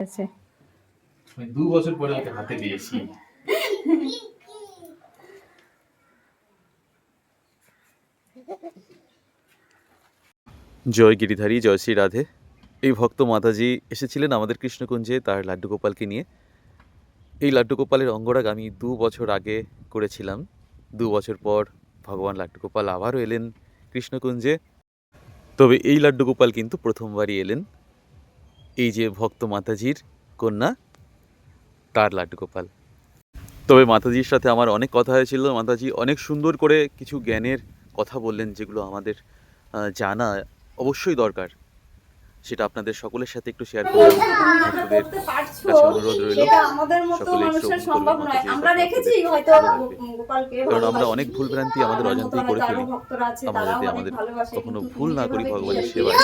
আছে। আমি 2 বছর পরে ওকে হাতে পেয়েছি। জয় গিরিধারী, জয় শ্রী রাধে। এই ভক্ত মাতাজি এসেছিলেন আমাদের কৃষ্ণকুঞ্জে তার লাড্ডু গোপালকে নিয়ে। এই লাড্ডু গোপালের অঙ্গরাগ আমি 2 বছর আগে করেছিলাম। 2 বছর পর ভগবান লাড্ডু গোপাল আবারও এলেন কৃষ্ণকুঞ্জে। তবে এই লাড্ডু গোপাল কিন্তু প্রথমবারই এলেন এই যে ভক্ত মাতাজির কন্যা, তার লাড্ডু গোপাল। তবে মাতাজির সাথে আমার অনেক কথা হয়েছিল। মাতাজি অনেক সুন্দর করে কিছু জ্ঞানের কথা বললেন, যেগুলো আমাদের জানা অবশ্যই দরকার। সেটা আপনাদের সকলের সাথে একটু শেয়ার করলাম। ভক্তদের কাছে অনুরোধ রইল, সকলেই শ্রবণ করবে মাতাজির কথা, ভালো লাগবে। কারণ আমরা অনেক ভুলভ্রান্তি আমাদের অজান্তেই করে ফেলি। আমরা যাতে আমাদের কখনো ভুল না করি ভগবানের সেবায়,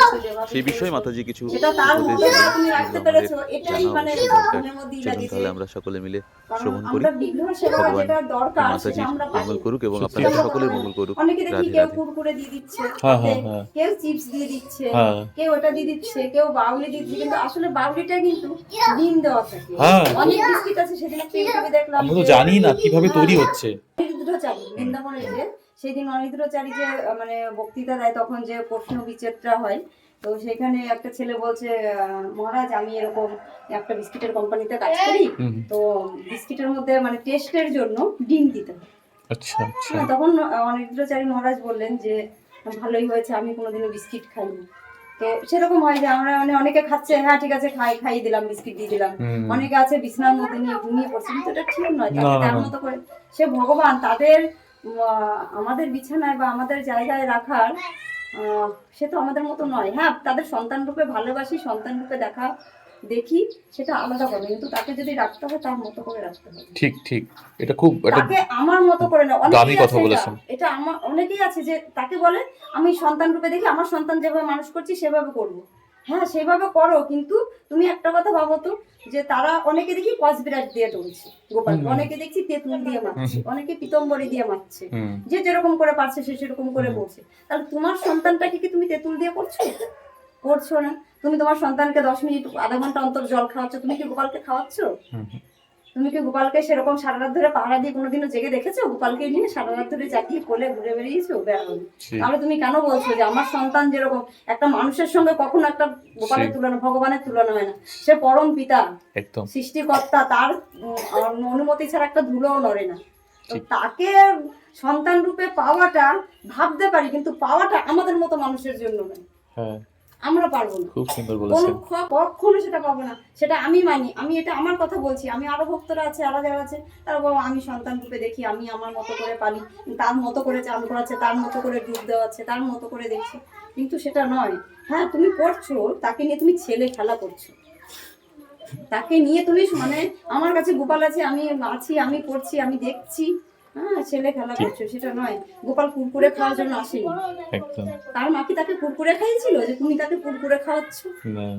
সেই বিষয়ে মাতাজি কিছু উপদেশ দিলেন, যেগুলো আমাদের জানা অবশ্যই দরকার। চলুন তাহলে আমরা সকলে মিলে শ্রবণ করি। ভগবান মাতাজির মঙ্গল করুক এবং আপনাদের সকলের মঙ্গল করুক। রাধে কেউ রাধে। কুরকুরে দিয়ে দিচ্ছে, হ্যাঁ হ্যাঁ হ্যাঁ কেউ চিপস দিয়ে দিচ্ছে, হ্যাঁ কেউ ওটা দিয়ে দিচ্ছে, কেউ বাউলি দিচ্ছে, কিন্তু আসলে বাউলিটা কিন্তু ডিম দেওয়া থাকে। হ্যাঁ। অনেক বিস্কিট আছে, সেদিন একটা ইউটিউবে দেখলাম, আমরা তো জানি না কিভাবে তৈরি হচ্ছে। অনিরুদ্ধচারী বৃন্দাবনে যে সেদিন অনিরুদ্ধচারী যে মানে বক্তৃতা দেয়, তখন যে প্রশ্ন বিচিত্রা হয়, তো সেখানে একটা ছেলে বলছে, মহারাজ আমি এরকম একটা বিস্কিটের কোম্পানিতে কাজ করি, তো বিস্কিটের মধ্যে মানে টেস্টের জন্য ডিম দিতে হয়। আচ্ছা আচ্ছা। তখন অনিরুদ্ধচারী মহারাজ বললেন যে ভালোই হয়েছে, আমি কোনোদিনও বিস্কিট খাইনি। তো সেরকম হয় যে আমরা মানে অনেকে খাচ্ছে, হ্যাঁ ঠিক আছে খাইয়ে দিলাম, বিস্কিট দিয়ে দিলাম। অনেকে আছে বিছানার মধ্যে নিয়ে ঘুমিয়ে পড়ছে, কিন্তু এটা ঠিক নয়। তার মতো করে সে ভগবান তাদের আমাদের বিছানায় বা আমাদের জায়গায় রাখার, সে তো আমাদের মতো নয়। হ্যাঁ, তাদের সন্তান রূপে ভালোবাসি, সন্তান রূপে দেখি, সেটা আলাদা হবে, কিন্তু তাকে যদি রাখতে হয় তার মতো করে রাখতে হবে। ঠিক ঠিক, এটা খুব তাকে আমার মতো করে না। দামি কথা বলেছেন। এটা আমার অনেকেই আছে যে তাকে বলে আমি সন্তান রূপে দেখি, আমার সন্তান যেভাবে মানুষ করছি সেভাবে করবো। হ্যাঁ সেভাবে করো, কিন্তু তুমি একটা কথা ভাবো তো, যে তারা অনেকে দেখি কসবিরাট দিয়ে টলছে গোপাল, অনেকে দেখছি তেঁতুল দিয়ে মারছে, অনেকে পিতম্বরী দিয়ে মারছে, যে যেরকম করে পারছে সে সেরকম করে বলছে। তাহলে তোমার সন্তানটাকে কি তুমি তেঁতুল দিয়ে করছো না? তুমি তোমার সন্তানকে 10 মিনিট আধা ঘন্টা অন্তর জল খাওয়াচ্ছ, তুমি কি গোপালকে খাওয়াচ্ছ? তুমি কি গোপালকে সেরকম সারা রাত ধরে পাহারা দিয়ে কোনোদিনও জেগে দেখেছো? গোপালকে নিয়ে সারা রাত ধরে জাগিয়ে কোলে ঘুরে বেরিয়েছো? তাহলে তুমি কেন বলছো যে আমার সন্তান যেরকম, একটা মানুষের সঙ্গে কখনো একটা গোপালের তুলনা, ভগবানের তুলনা হয় না। সে পরম পিতা, একদম সৃষ্টিকর্তা, তার অনুমতি ছাড়া একটা ধুলোও নড়ে না। তো তাকে সন্তান রূপে পাওয়াটা ভাবতে পারি, কিন্তু পাওয়াটা আমাদের মতো মানুষের জন্য নয়। হ্যাঁ, আমরা পারবো না। খুব সুন্দর বলেছেন। কখনো সেটা পাবো না, সেটা আমি মানি। আমি এটা আমার কথা বলছি, আমি আরো ভক্তরা আছে, আরো যারা আছে, তারা বলবো আমি সন্তান রূপে দেখি, আমি আমার মতো করে পালি, তার মতো করে চান করাচ্ছে, তার মতো করে ডুব দেওয়াচ্ছে, তার মতো করে দেখছি, কিন্তু সেটা নয়। হ্যাঁ তুমি করছো, তাকে নিয়ে তুমি ছেলে খেলা করছো, তাকে নিয়ে তুমি মানে আমার কাছে গোপাল আছে, আমি আছি, আমি করছি, আমি দেখছি, হ্যাঁ ছেলে খেলা করছো, সেটা নয়। গোপাল কুরকুরে খাওয়ার জন্য আসেনি। তার মা কি তাকে কুরকুরে খাইয়েছিল যে তুমি তাকে কুরকুরে খাওয়াচ্ছ?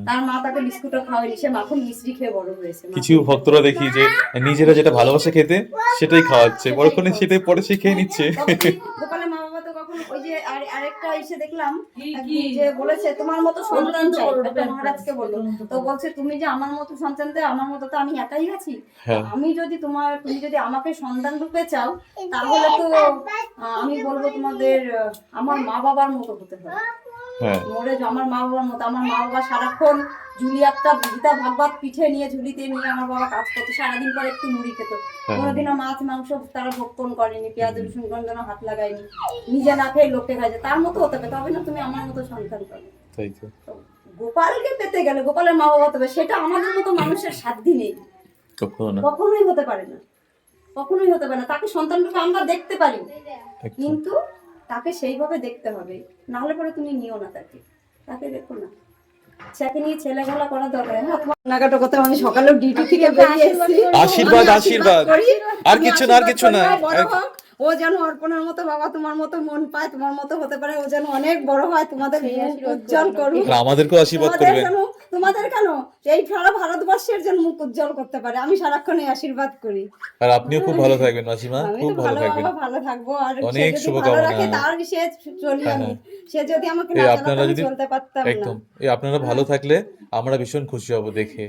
তার মা তাকে বিস্কুটও খাওয়ায়নি, সে মাখন মিষ্টি খেয়ে বড় হয়েছে। কিছু ভক্তরা দেখি যে নিজেরা যেটা ভালোবাসে খেতে সেটাই খাওয়াচ্ছে, বড়ক্ষণে সেটাই পরে সে খেয়ে নিচ্ছে। গোপালের মা বাবা তো কখন ওই যে আরেকটা এসে দেখলাম যে বলেছে তোমার মতো সন্তান চাই, একটা মহারাজকে বললো, তো বলছে তুমি যে আমার মতো সন্তান চাই, আমার মতো তো আমি একাই আছি। আমি যদি তুমি যদি আমাকে সন্তান রূপে চাও, তাহলে তো আমি বলবো তোমাদের আমার মা বাবার মতো হতে হবে। মরে আমার মা বাবার মতো। আমার মা বাবা সারাক্ষণ ঝুলি একটা গীতা ভাগবত পিঠে নিয়ে, ঝুলিতে নিয়ে আমার বাবা কাজ করতো, সারাদিন পরে একটু মুড়ি খেত, কোনোদিনও মাছ মাংস তারা ভক্ষণ করেনি, পেঁয়াজ রসুন গন্ধন হাত লাগায়নি, নিজে না খেয়ে লোককে খাইছে, তার মতো হতে হবে, তবে না তুমি আমার মতো সন্তান পাবে। গোপালকে পেতে গেলে গোপালের মা বাবা হতে হবে, সেটা আমাদের মতো মানুষের সাধ্য নেই, কখনোই হতে পারে না, কখনোই হতে পারে না। তাকে সন্তান রূপে আমরা দেখতে পারি, কিন্তু তাকে সেইভাবে দেখতে হবে, না হলে পরে তুমি নিও না, তাকে দেখো না, তাকে নিয়ে ছেলেখেলা করা দরকার। হ্যাঁ নাগাটা কথা, আমি সকালে ডিউটি থেকে বেরিয়ে এসেছি, আশীর্বাদ আশীর্বাদ, আর কিছু না, আর কিছু না। ও যেন অর্পণের মতো বাবা তোমার মতো মন পায়, তোমার মতো হতে পারে, ও যেন অনেক বড় হয়, তোমাদের উজ্জ্বল করুক, আমাদেরকেও আশীর্বাদ করবেন। তোমাদের কেন এই সারা ভারতবর্ষের জন্য মুখ উজ্জ্বল করতে পারে, আমি সারাক্ষণ আশীর্বাদ করি। আর আপনিও খুব ভালো থাকবেন মাসিমা, খুব ভালো থাকবেন, ভালো থাকবো, আর অনেক শুভকামনা। তার সে চলি আমি, সে যদি আমাকে না চালাতো আমি চলতে পারতাম না। একদম, আপনারা ভালো থাকলে আমরা ভীষণ খুশি হব দেখে।